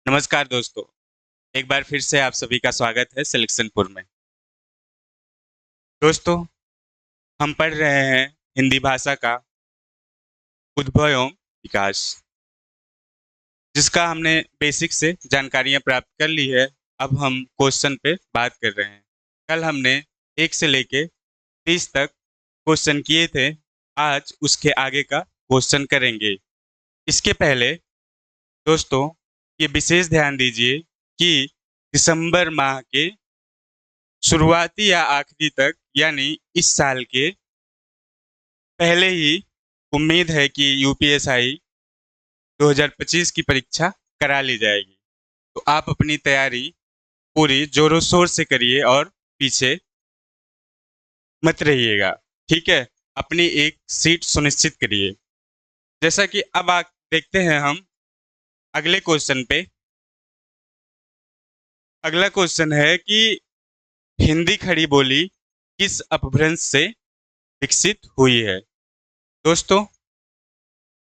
नमस्कार दोस्तों, एक बार फिर से आप सभी का स्वागत है सिलेक्शनपुर में। दोस्तों, हम पढ़ रहे हैं हिंदी भाषा का उद्भव एवं विकास, जिसका हमने बेसिक से जानकारियां प्राप्त कर ली है। अब हम क्वेश्चन पे बात कर रहे हैं। कल हमने 1 से लेके 30 तक क्वेश्चन किए थे। आज उसके आगे का क्वेश्चन करेंगे। इसके पहले दोस्तों, ये विशेष ध्यान दीजिए कि दिसंबर माह के शुरुआती या आखिरी तक यानी इस साल के पहले ही उम्मीद है कि यूपीएसआई 2025 की परीक्षा करा ली जाएगी। तो आप अपनी तैयारी पूरी जोरों शोर से करिए और पीछे मत रहिएगा। ठीक है, अपनी एक सीट सुनिश्चित करिए। जैसा कि अब आप देखते हैं हम अगले क्वेश्चन पे। अगला क्वेश्चन है कि हिंदी खड़ी बोली किस अपभ्रंश से विकसित हुई है। दोस्तों,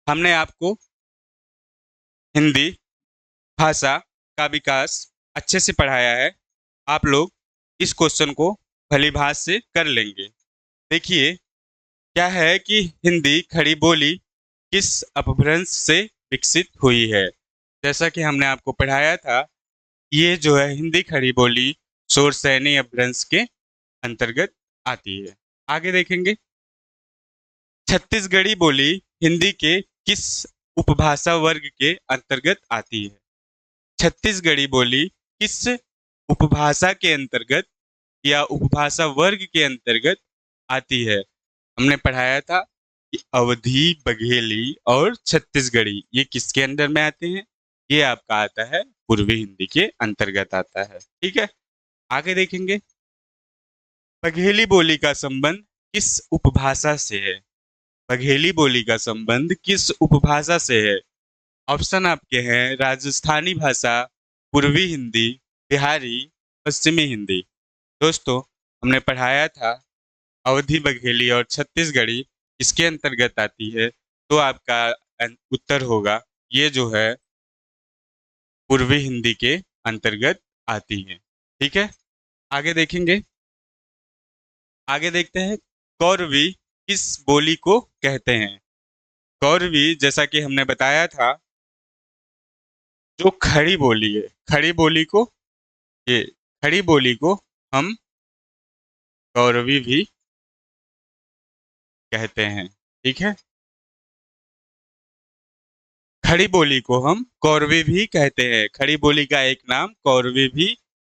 हमने आपको हिंदी भाषा का विकास अच्छे से पढ़ाया है। आप लोग इस क्वेश्चन को भलीभांति से कर लेंगे। देखिए, क्या है कि हिंदी खड़ी बोली किस अपभ्रंश से विकसित हुई है। जैसा कि हमने आपको पढ़ाया था, ये जो है हिंदी खड़ी बोली शोर सैनी अपभ्रंश के अंतर्गत आती है। आगे देखेंगे, छत्तीसगढ़ी बोली हिंदी के किस उपभाषा वर्ग के अंतर्गत आती है। छत्तीसगढ़ी बोली किस उपभाषा के अंतर्गत या उपभाषा वर्ग के अंतर्गत आती है। हमने पढ़ाया था कि अवधी, बघेली और छत्तीसगढ़ी ये किसके अंदर में आते हैं। ये आपका आता है पूर्वी हिंदी के अंतर्गत आता है। ठीक है, आगे देखेंगे, बघेली बोली का संबंध किस उपभाषा से है। बघेली बोली का संबंध किस उपभाषा से है। ऑप्शन आपके हैं राजस्थानी भाषा, पूर्वी हिंदी, बिहारी, पश्चिमी हिंदी। दोस्तों, हमने पढ़ाया था अवधी, बघेली और छत्तीसगढ़ी इसके अंतर्गत आती है। तो आपका उत्तर होगा ये जो है पूर्वी हिंदी के अंतर्गत आती है। ठीक है, आगे देखेंगे। आगे देखते हैं, कौरवी किस बोली को कहते हैं। कौरवी, जैसा कि हमने बताया था, जो खड़ी बोली है, खड़ी बोली को ये खड़ी बोली को हम कौरवी भी कहते हैं। ठीक है, खड़ी बोली को हम कौरवी भी कहते हैं। खड़ी बोली का एक नाम कौरवी भी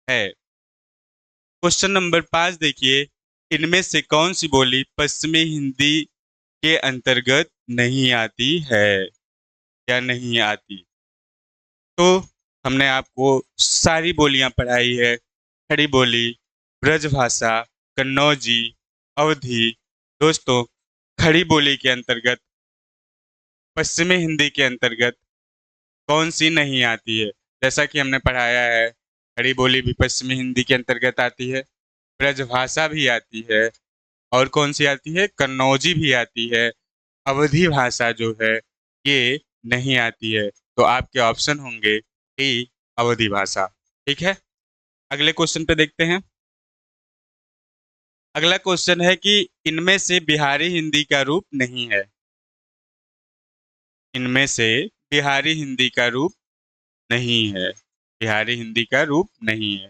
है। क्वेश्चन नंबर 5 देखिए, इनमें से कौन सी बोली पश्चिमी हिंदी के अंतर्गत नहीं आती है या नहीं आती। तो हमने आपको सारी बोलियां पढ़ाई है। खड़ी बोली, ब्रजभाषा, कन्नौजी, अवधी। दोस्तों, खड़ी बोली के अंतर्गत पश्चिमी हिंदी के अंतर्गत कौन सी नहीं आती है। जैसा कि हमने पढ़ाया है, खड़ी बोली भी पश्चिमी हिंदी के अंतर्गत आती है, ब्रजभाषा भी आती है, और कौन सी आती है, कन्नौजी भी आती है। अवधी भाषा जो है ये नहीं आती है। तो आपके ऑप्शन होंगे डी, अवधी भाषा। ठीक है, अगले क्वेश्चन पे देखते हैं। अगला क्वेश्चन है कि इनमें से बिहारी हिंदी का रूप नहीं है। इनमें से बिहारी हिंदी का रूप नहीं है। बिहारी हिंदी का रूप नहीं है।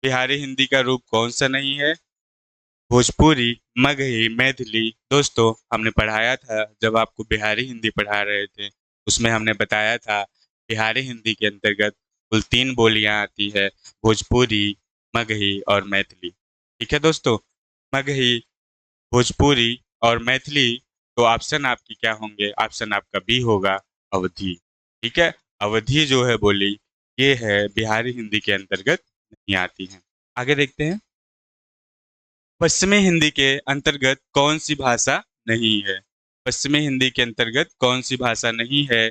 बिहारी हिंदी का रूप कौन सा नहीं है। भोजपुरी, मगही, मैथिली। दोस्तों, हमने पढ़ाया था जब आपको बिहारी हिंदी पढ़ा रहे थे, उसमें हमने बताया था बिहारी हिंदी के अंतर्गत कुल 3 बोलियां आती है, भोजपुरी, मगही और मैथिली। ठीक है दोस्तों, मगही, भोजपुरी और मैथिली। तो ऑप्शन आपकी क्या होंगे, ऑप्शन आपका बी होगा, अवधी। ठीक है, अवधी जो है बोली ये है बिहारी हिंदी के अंतर्गत नहीं आती है। आगे देखते हैं, पश्चिमी हिंदी के अंतर्गत कौन सी भाषा नहीं है। पश्चिमी हिंदी के अंतर्गत कौन सी भाषा नहीं है।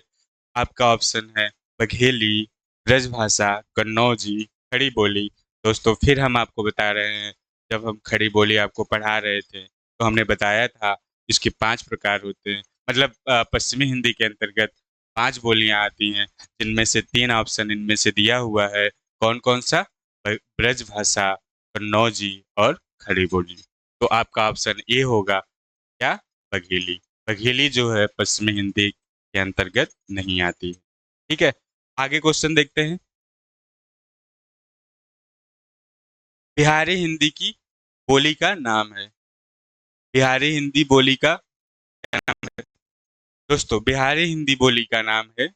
आपका ऑप्शन है बघेली, ब्रजभाषा, कन्नौजी, खड़ी बोली। दोस्तों, फिर हम आपको बता रहे हैं, जब हम खड़ी बोली आपको पढ़ा रहे थे तो हमने बताया था इसके 5 प्रकार होते हैं। मतलब पश्चिमी हिंदी के अंतर्गत 5 बोलियां आती हैं, जिनमें से 3 ऑप्शन इनमें से दिया हुआ है। कौन कौन सा? ब्रजभाषा, कन्नौजी और खड़ी बोली। तो आपका ऑप्शन ए होगा क्या? बघेली। बघेली जो है पश्चिमी हिंदी के अंतर्गत नहीं आती है। ठीक है, आगे क्वेश्चन देखते हैं। बिहारी हिंदी की बोली का नाम है। बिहारी हिंदी बोली का क्या नाम है? दोस्तों, बिहारी हिंदी बोली का नाम है,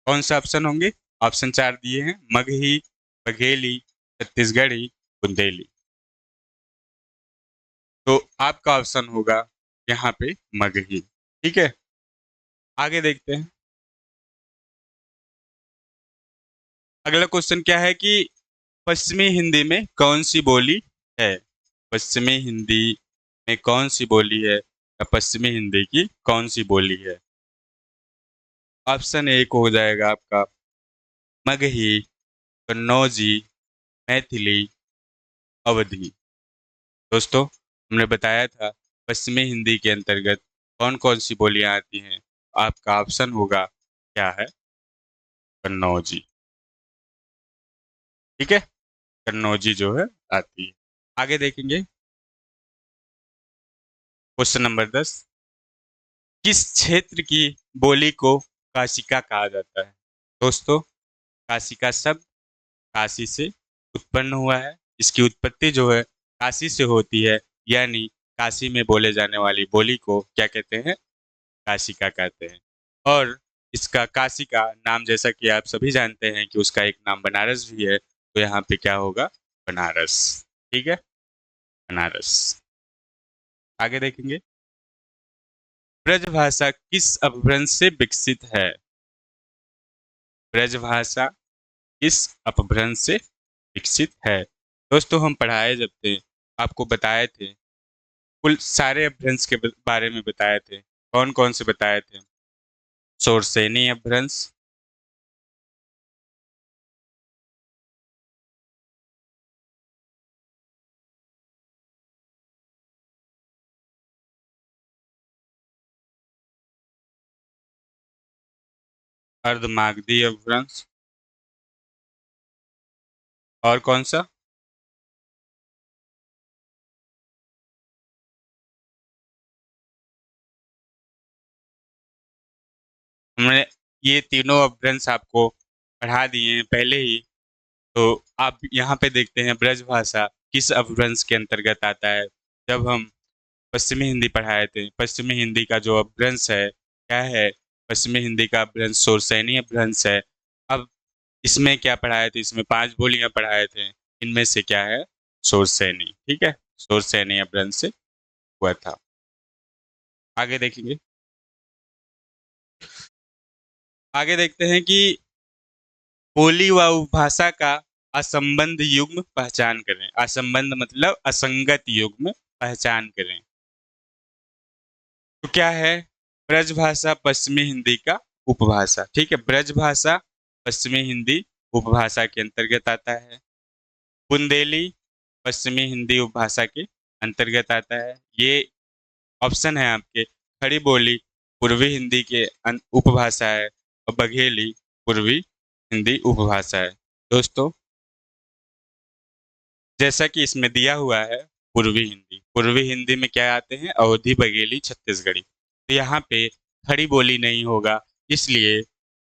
कौन सा ऑप्शन होंगे? ऑप्शन 4 दिए हैं, मगही, बघेली, छत्तीसगढ़ी, बुंदेली। तो आपका ऑप्शन होगा यहाँ पे मगही। ठीक है, आगे देखते हैं। अगला क्वेश्चन क्या है कि पश्चिमी हिंदी में कौन सी बोली है? पश्चिमी हिंदी में कौन सी बोली है, या पश्चिमी हिंदी की कौन सी बोली है? ऑप्शन एक हो जाएगा आपका मगही, कन्नौजी, मैथिली, अवधी। दोस्तों, हमने बताया था पश्चिमी हिंदी के अंतर्गत कौन कौन सी बोलियां आती हैं। आपका ऑप्शन होगा क्या है? कन्नौजी। ठीक है, कन्नौजी जो है आती है। आगे देखेंगे, क्वेश्चन नंबर 10। किस क्षेत्र की बोली को काशिका कहा जाता है? दोस्तों, काशिका शब्द काशी से उत्पन्न हुआ है। इसकी उत्पत्ति जो है काशी से होती है, यानी काशी में बोले जाने वाली बोली को क्या कहते हैं? काशिका कहते हैं। और इसका काशी का नाम, जैसा कि आप सभी जानते हैं कि उसका एक नाम बनारस भी है, तो यहाँ पे क्या होगा? बनारस। ठीक है, बनारस। आगे देखेंगे, ब्रजभाषा किस अपभ्रंश से विकसित है? ब्रजभाषा किस अपभ्रंश से विकसित है? दोस्तों, हम पढ़ाए जब थे, आपको बताए थे, कुल सारे अपभ्रंश के बारे में बताए थे। कौन कौन से बताए थे? शोरसेनी अपभ्रंश, अर्धमागधी अपभ्रंश, और कौन सा? हमने ये तीनों अपभ्रंश आपको पढ़ा दिए हैं पहले ही। तो आप यहाँ पे देखते हैं ब्रजभाषा किस अपभ्रंश के अंतर्गत आता है। जब हम पश्चिमी हिंदी पढ़ाए थे, पश्चिमी हिंदी का जो अपभ्रंश है क्या है? पश्चिमी हिंदी का अपभ्रंश शोरसेनी अपभ्रंश है। अब इसमें क्या पढ़ाए थे? इसमें 5 बोलियां पढ़ाए थे, इनमें से क्या है? शोरसेनी। ठीक है, शोरसेनी अपभ्रंश से हुआ था। आगे देखेंगे, आगे देखते हैं कि बोली व उपभाषा का असंबंध युग्म पहचान करें। असंबंध मतलब असंगत युग्म पहचान करें। तो क्या है? ब्रजभाषा पश्चिमी हिंदी का उपभाषा। ठीक है, ब्रजभाषा पश्चिमी हिंदी उपभाषा के अंतर्गत आता है। बुंदेली पश्चिमी हिंदी उपभाषा के अंतर्गत आता है। ये ऑप्शन है आपके। खड़ी बोली पूर्वी हिंदी के उपभाषा है, और बघेली पूर्वी हिंदी उपभाषा है। दोस्तों, जैसा कि इसमें दिया हुआ है पूर्वी हिंदी, पूर्वी हिंदी में क्या आते हैं? अवधी, बघेली, छत्तीसगढ़ी। तो यहाँ पे खड़ी बोली नहीं होगा, इसलिए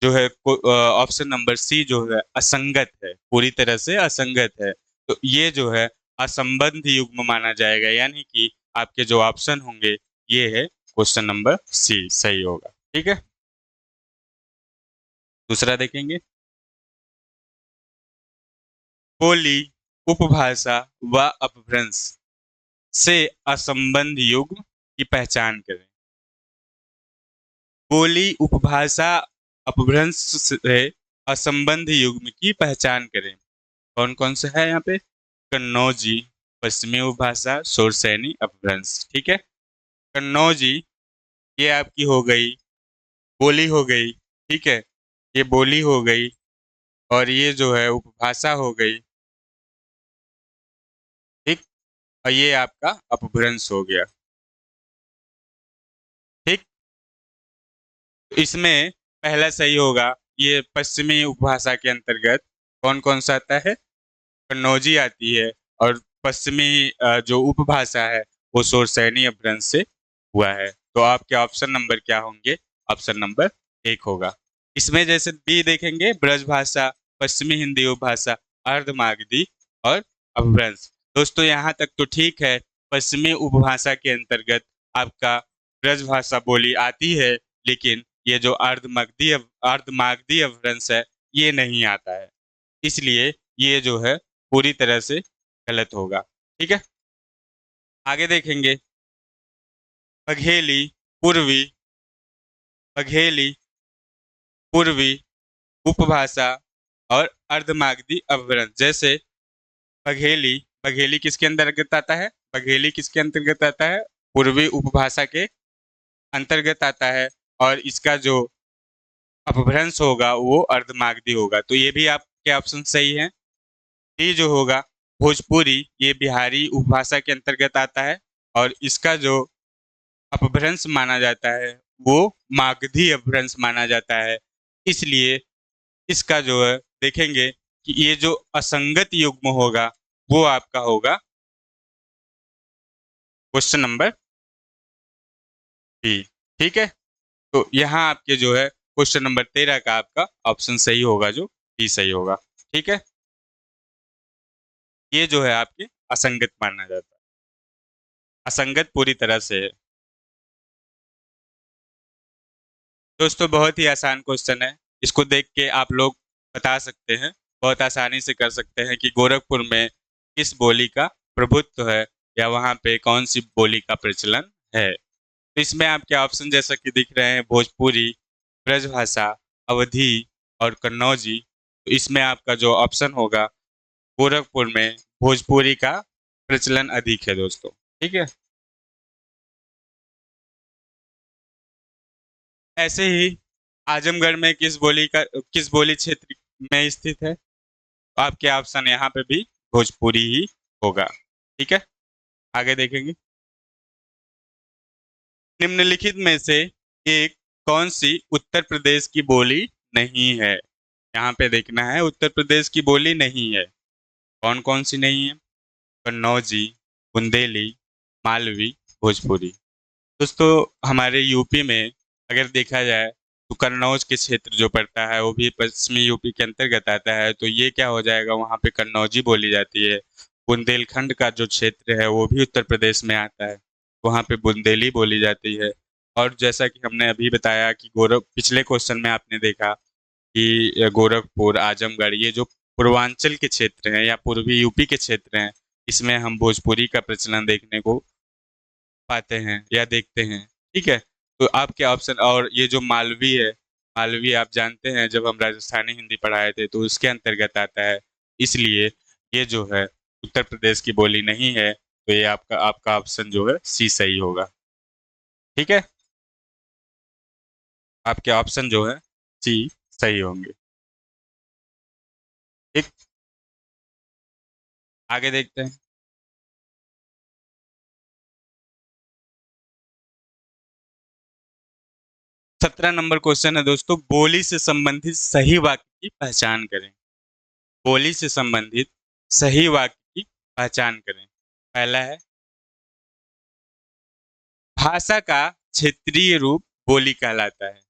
जो है ऑप्शन नंबर सी जो है असंगत है, पूरी तरह से असंगत है। तो ये जो है असंबंध युग्म माना जाएगा, यानी कि आपके जो ऑप्शन होंगे ये है क्वेश्चन नंबर सी सही होगा। ठीक है, दूसरा देखेंगे। बोली, उपभाषा व अपभ्रंश से असंबंध युग्म की पहचान करें। बोली, उपभाषा, अपभ्रंश से असंबंध युग्म की पहचान करें। कौन कौन से है यहाँ पे? कन्नौजी पश्चिमी उपभाषा, शोरसैनी अपभ्रंश। ठीक है, कन्नौजी ये आपकी हो गई, बोली हो गई। ठीक है, ये बोली हो गई, और ये जो है उपभाषा हो गई। ठीक, और ये आपका अपभ्रंश हो गया। ठीक, इसमें पहला सही होगा। ये पश्चिमी उपभाषा के अंतर्गत कौन कौन सा आता है? कन्नौजी आती है। और पश्चिमी जो उपभाषा है वो शोरसैनी अपभ्रंश से हुआ है। तो आपके ऑप्शन नंबर क्या होंगे? ऑप्शन नंबर एक होगा। इसमें जैसे बी देखेंगे, ब्रजभाषा, पश्चिमी हिंदी उपभाषा, अर्धमागधी और अपभ्रंश। दोस्तों यहाँ तक तो ठीक है। पश्चिमी उपभाषा के अंतर्गत आपका ब्रजभाषा बोली आती है, लेकिन ये जो अर्धमागधी अपभ्रंश है ये नहीं आता है। इसलिए ये जो है पूरी तरह से गलत होगा। ठीक है, आगे देखेंगे। बघेली, पूर्वी, बघेली, पूर्वी उपभाषा और अर्धमागधी अपभ्रंश। जैसे बघेली, बघेली किसके अंतर्गत आता है? बघेली किसके अंतर्गत आता है? पूर्वी उपभाषा के अंतर्गत आता है। और इसका जो अपभ्रंश होगा वो अर्धमागधी होगा। तो ये भी आपके ऑप्शन सही है। ये जो होगा भोजपुरी, ये बिहारी उपभाषा के अंतर्गत आता है और इसका जो अपभ्रंश माना जाता है वो मागधी अपभ्रंश माना जाता है। इसलिए इसका जो है देखेंगे कि ये जो असंगत युग्म होगा वो आपका होगा क्वेश्चन नंबर बी। ठीक है, तो यहाँ आपके जो है क्वेश्चन नंबर 13 का आपका ऑप्शन सही होगा, जो बी सही होगा। ठीक है, ये जो है आपके असंगत माना जाता है। असंगत पूरी तरह से है। दोस्तों बहुत ही आसान क्वेश्चन है। इसको देख के आप लोग बता सकते हैं, बहुत आसानी से कर सकते हैं कि गोरखपुर में किस बोली का प्रभुत्व है या वहाँ पे कौन सी बोली का प्रचलन है। तो इसमें आपके ऑप्शन जैसा कि दिख रहे हैं, भोजपुरी, ब्रजभाषा, अवधी और कन्नौजी। तो इसमें आपका जो ऑप्शन होगा, गोरखपुर में भोजपुरी का प्रचलन अधिक है दोस्तों। ठीक है, ऐसे ही आजमगढ़ में किस बोली क्षेत्र में स्थित है? तो आपके ऑप्शन यहाँ पे भी भोजपुरी ही होगा। ठीक है, आगे देखेंगे। निम्नलिखित में से एक कौन सी उत्तर प्रदेश की बोली नहीं है? यहाँ पे देखना है, उत्तर प्रदेश की बोली नहीं है। कौन कौन सी नहीं है? कन्नौजी, बुंदेली, मालवी, भोजपुरी। दोस्तों हमारे यूपी में अगर देखा जाए तो कन्नौज के क्षेत्र जो पड़ता है वो भी पश्चिमी यूपी के अंतर्गत आता है। तो ये क्या हो जाएगा, वहाँ पे कन्नौजी बोली जाती है। बुंदेलखंड का जो क्षेत्र है वो भी उत्तर प्रदेश में आता है, वहाँ पे बुंदेली बोली जाती है। और जैसा कि हमने अभी बताया कि पिछले क्वेश्चन में आपने देखा कि गोरखपुर, आजमगढ़, ये जो पूर्वांचल के क्षेत्र हैं या पूर्वी यूपी के क्षेत्र हैं, इसमें हम भोजपुरी का प्रचलन देखने को पाते हैं या देखते हैं। ठीक है, तो आपके ऑप्शन, और ये जो मालवी है, मालवी आप जानते हैं जब हम राजस्थानी हिंदी पढ़ाए थे तो उसके अंतर्गत आता है। इसलिए ये जो है उत्तर प्रदेश की बोली नहीं है। तो ये आपका आपका ऑप्शन जो है सी सही होगा। ठीक है, आपके ऑप्शन जो है सी सही होंगे। ठीक, आगे देखते हैं। 17 नंबर क्वेश्चन है दोस्तों, बोली से संबंधित सही वाक्य की पहचान करें। बोली से संबंधित सही वाक्य की पहचान करें। पहला है, भाषा का क्षेत्रीय रूप बोली कहलाता है।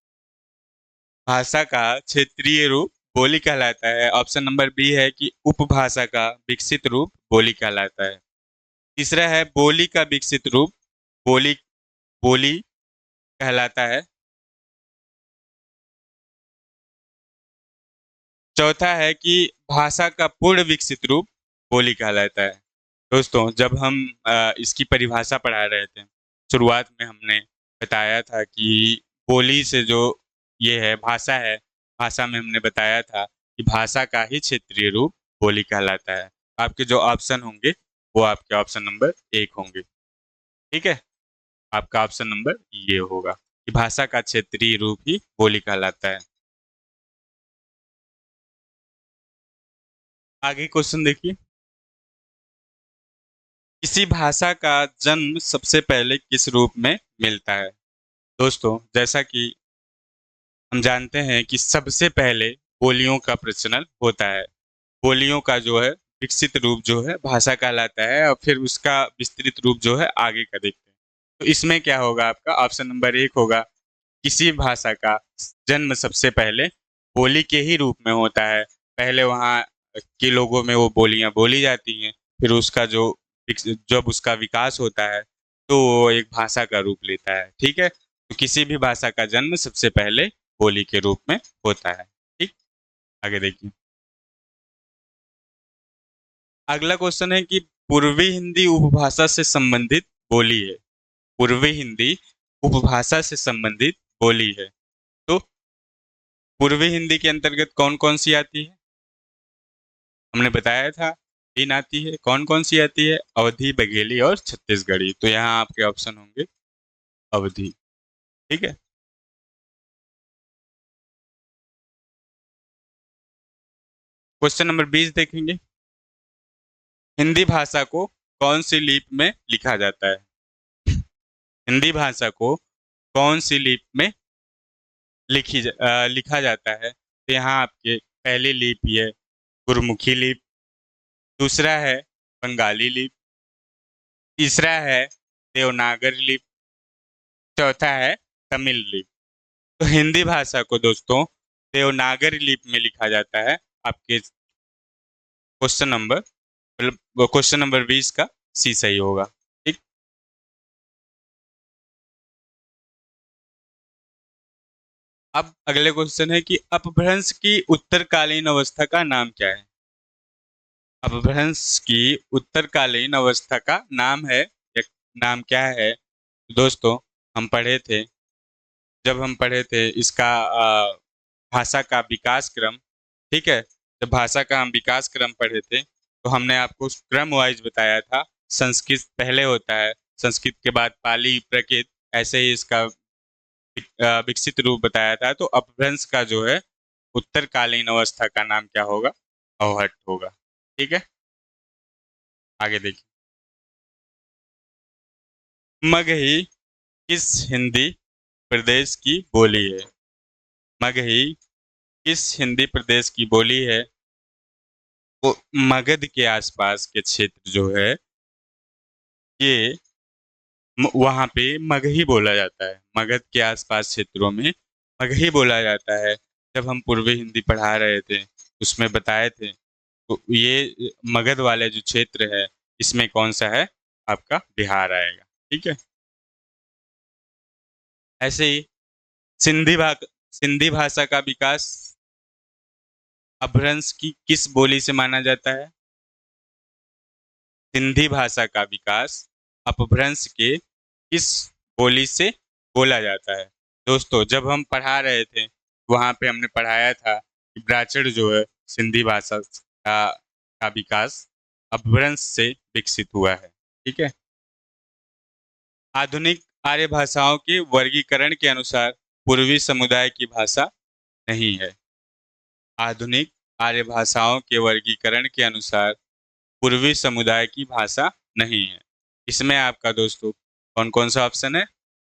भाषा का क्षेत्रीय रूप बोली कहलाता है। ऑप्शन नंबर बी है कि उपभाषा का विकसित रूप बोली कहलाता है। तीसरा है, बोली का विकसित रूप बोली बोली कहलाता है। चौथा है कि भाषा का पूर्ण विकसित रूप बोली कहलाता है। दोस्तों जब हम इसकी परिभाषा पढ़ा रहे थे, शुरुआत में हमने बताया था कि बोली से जो ये है भाषा है, भाषा में हमने बताया था कि भाषा का ही क्षेत्रीय रूप बोली कहलाता है। आपके जो ऑप्शन होंगे वो आपके ऑप्शन नंबर एक होंगे। ठीक है, आपका ऑप्शन नंबर ये होगा कि भाषा का क्षेत्रीय रूप ही बोली कहलाता है। आगे क्वेश्चन देखिए। किसी भाषा का जन्म सबसे पहले किस रूप में मिलता है? दोस्तों जैसा कि हम जानते हैं कि सबसे पहले बोलियों का प्रचलन होता है। बोलियों का जो है विकसित रूप जो है भाषा कहलाता है और फिर उसका विस्तृत रूप जो है आगे का देखते हैं। तो इसमें क्या होगा आपका ऑप्शन नंबर 1 होगा, किसी भाषा का जन्म सबसे पहले बोली के ही रूप में होता है। पहले वहाँ के लोगों में वो बोलियाँ बोली जाती हैं, फिर उसका जो जब उसका विकास होता है तो वो एक भाषा का रूप लेता है। ठीक है? तो किसी भी भाषा का जन्म सबसे पहले बोली के रूप में होता है। ठीक? आगे देखिए। अगला क्वेश्चन है कि पूर्वी हिंदी उपभाषा से संबंधित बोली है। पूर्वी हिंदी उपभाषा से संबंधित बोली है। तो पूर्वी हिंदी के अंतर्गत कौन कौन सी आती है? हमने बताया था 3 आती है। कौन कौन सी आती है? अवधी, बघेली और छत्तीसगढ़ी। तो यहाँ आपके ऑप्शन होंगे अवधी। ठीक है? क्वेश्चन नंबर 20 देखेंगे। हिंदी भाषा को कौन सी लिपि में लिखा जाता है? हिंदी भाषा को कौन सी लिपि में लिखा जाता है? तो यहाँ आपके पहली लिपि है गुरमुखी लिपि, दूसरा है बंगाली लिपि, तीसरा है देवनागरी लिपि, चौथा है तमिल लिपि। तो हिंदी भाषा को दोस्तों देवनागरी लिपि में लिखा जाता है। आपके क्वेश्चन नंबर मतलब क्वेश्चन नंबर 20 का सी सही होगा। ठीक। अब अगले क्वेश्चन है कि अपभ्रंश की उत्तरकालीन अवस्था का नाम क्या है? अपभ्रंश की उत्तरकालीन अवस्था का नाम है या नाम क्या है? दोस्तों हम पढ़े थे, जब हम पढ़े थे इसका भाषा का विकास क्रम। ठीक है? जब भाषा का हम विकास क्रम पढ़े थे तो हमने आपको क्रम वाइज बताया था। संस्कृत पहले होता है, संस्कृत के बाद पाली, प्राकृत, ऐसे ही इसका विकसित रूप बताया था। तो अपभ्रंश का जो है उत्तरकालीन अवस्था का नाम क्या होगा? अवहट्ट होगा। ठीक है? आगे देखिए। मगही किस हिंदी प्रदेश की बोली है? मगही किस हिंदी प्रदेश की बोली है? वो मगध के आसपास के क्षेत्र जो है ये वहाँ पे मगही बोला जाता है। मगध के आसपास क्षेत्रों में मगही बोला जाता है। जब हम पूर्वी हिंदी पढ़ा रहे थे उसमें बताए थे। तो ये मगध वाले जो क्षेत्र है इसमें कौन सा है? आपका बिहार आएगा। ठीक है? ऐसे ही सिंधी भाषा का विकास अपभ्रंश की किस बोली से माना जाता है? सिंधी भाषा का विकास अपभ्रंश के किस बोली से बोला जाता है? दोस्तों जब हम पढ़ा रहे थे वहाँ पे हमने पढ़ाया था कि ब्राचीण जो है सिंधी भाषा का विकास अपभ्रंश से विकसित हुआ है। ठीक है? आधुनिक आर्य भाषाओं के वर्गीकरण के अनुसार पूर्वी समुदाय की भाषा नहीं है। आधुनिक आर्य भाषाओं के वर्गीकरण के अनुसार पूर्वी समुदाय की भाषा नहीं है। इसमें आपका दोस्तों कौन कौन सा ऑप्शन है?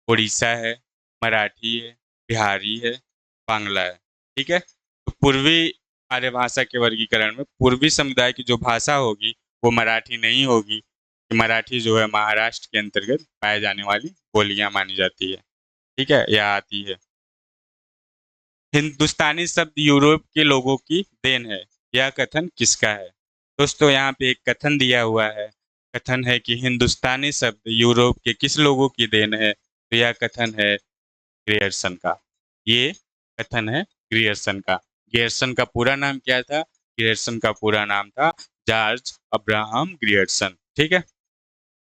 उड़ीसा है, मराठी है, बिहारी है, बांग्ला है। ठीक है? तो पूर्वी आर्य भाषा के वर्गीकरण में पूर्वी समुदाय की जो भाषा होगी वो मराठी नहीं होगी। मराठी जो है महाराष्ट्र के अंतर्गत पाए जाने वाली बोलियां मानी जाती है। ठीक है? या आती है। हिंदुस्तानी शब्द यूरोप के लोगों की देन है, यह कथन किसका है? दोस्तों यहाँ पे एक कथन दिया हुआ है। कथन है कि हिंदुस्तानी शब्द यूरोप के किस लोगों की देन है? तो यह कथन है ग्रियर्सन का। ये कथन है ग्रियर्सन का। ग्रियर्सन का पूरा नाम क्या था? ग्रियर्सन का पूरा नाम था जॉर्ज अब्राहम ग्रियर्सन। ठीक है?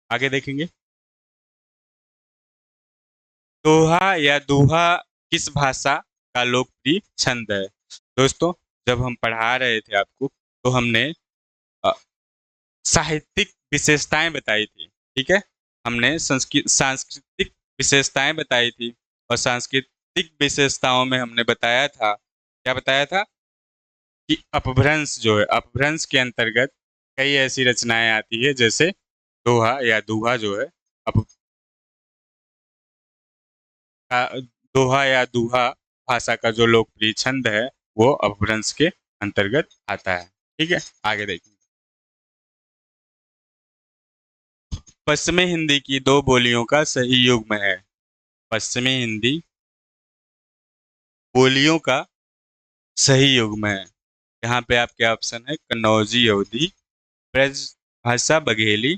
आगे देखेंगे। दोहा या दोहा किस भाषा का लोकप्रिय छंद है? दोस्तों जब हम पढ़ा रहे थे आपको तो हमने अ, साहित्यिक विशेषताएं बताई थी। ठीक है? हमने संस्कृत सांस्कृतिक विशेषताएं बताई थी और सांस्कृतिक विशेषताओं में हमने बताया था, क्या बताया था? कि अपभ्रंश जो है अपभ्रंश के अंतर्गत कई ऐसी रचनाएं आती है जैसे दोहा या दोहा जो है अप, दोहा या दोहा भाषा का जो लोकप्रिय छंद है वो अपभ्रंश के अंतर्गत आता है। ठीक है, आगे देखिए। पश्चिमी हिंदी की दो बोलियों का सही युग्म है। पश्चिमी हिंदी बोलियों का सही युग्म है। यहाँ पे आपके ऑप्शन है कन्नौजी अवधी, ब्रज भाषा बघेली,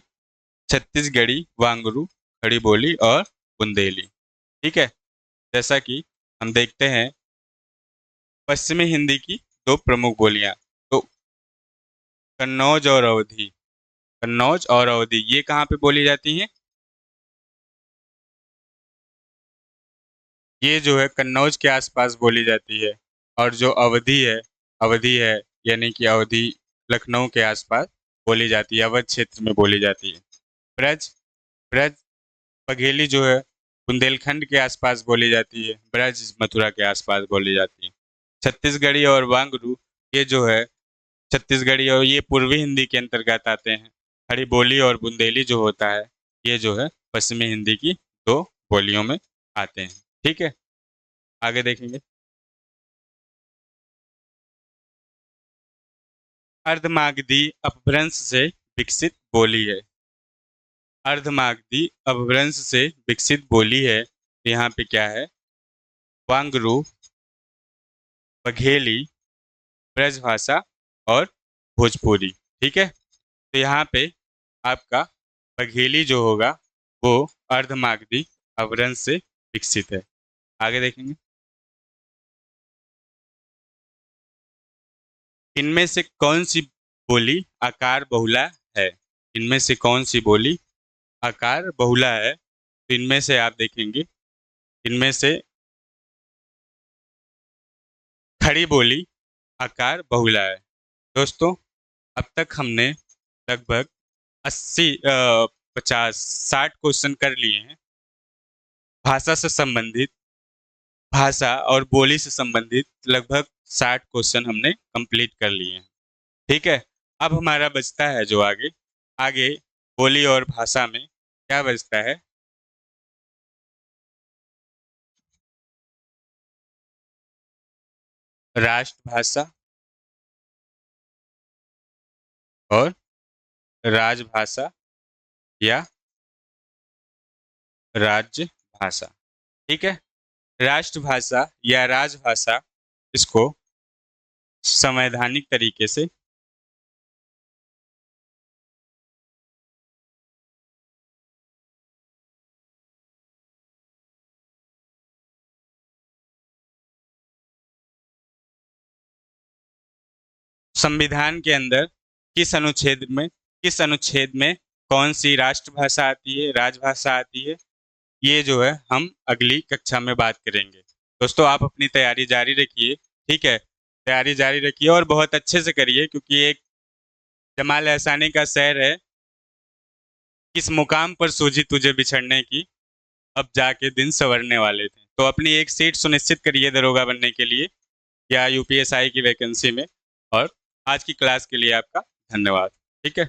छत्तीसगढ़ी वांगरू, खड़ी बोली और बुंदेली। ठीक है, जैसा कि हम देखते हैं पश्चिमी हिंदी की दो प्रमुख बोलियां, तो कन्नौज और अवधी। कन्नौज और अवधी ये कहाँ पे बोली जाती हैं? ये जो है कन्नौज के आसपास बोली जाती है, और जो अवधी है यानी कि अवधी लखनऊ के आसपास बोली जाती है, अवध क्षेत्र में बोली जाती है। ब्रज ब्रज बघेली जो है बुंदेलखंड के आसपास बोली जाती है, ब्रज मथुरा के आसपास बोली जाती है। छत्तीसगढ़ी और वांगरू ये जो है छत्तीसगढ़ी और ये पूर्वी हिंदी के अंतर्गत आते हैं। खड़ी बोली और बुंदेली जो होता है ये जो है पश्चिमी हिंदी की दो बोलियों में आते हैं। ठीक है, आगे देखेंगे। अर्धमागधी अपभ्रंश से विकसित बोली है। अर्धमागधी अपभ्रंश से विकसित बोली है, तो यहाँ पे क्या है? वांगरू, बघेली, ब्रजभाषा और भोजपुरी। ठीक है, तो यहाँ पे आपका बघेली जो होगा वो अर्धमागधी अपभ्रंश से विकसित है। आगे देखेंगे। इनमें से कौन सी बोली आकार बहुला है? इनमें से कौन सी बोली आकार बहुला है? तो इनमें से आप देखेंगे, इनमें से खड़ी बोली आकार बहुला है। दोस्तों, अब तक हमने लगभग 80 50 60 क्वेश्चन कर लिए हैं। भाषा से संबंधित, भाषा और बोली से संबंधित लगभग 60 क्वेश्चन हमने कंप्लीट कर लिए हैं। ठीक है, अब हमारा बचता है जो आगे आगे बोली और भाषा में क्या बचता है? राष्ट्रभाषा और राजभाषा या राज्य भाषा। ठीक है, राष्ट्रभाषा या राजभाषा, इसको संवैधानिक तरीके से संविधान के अंदर किस अनुच्छेद में कौन सी राष्ट्रभाषा आती है, राजभाषा आती है, ये जो है हम अगली कक्षा में बात करेंगे। दोस्तों, आप अपनी तैयारी जारी रखिए। ठीक है, तैयारी जारी रखिए और बहुत अच्छे से करिए, क्योंकि एक जमाल एहसानी का शेर है, किस मुकाम पर सूझी तुझे बिछड़ने की, अब जाके दिन संवरने वाले थे। तो अपनी एक सीट सुनिश्चित करिए दरोगा बनने के लिए या यूपीएसआई की वैकेंसी में। और आज की क्लास के लिए आपका धन्यवाद। ठीक है।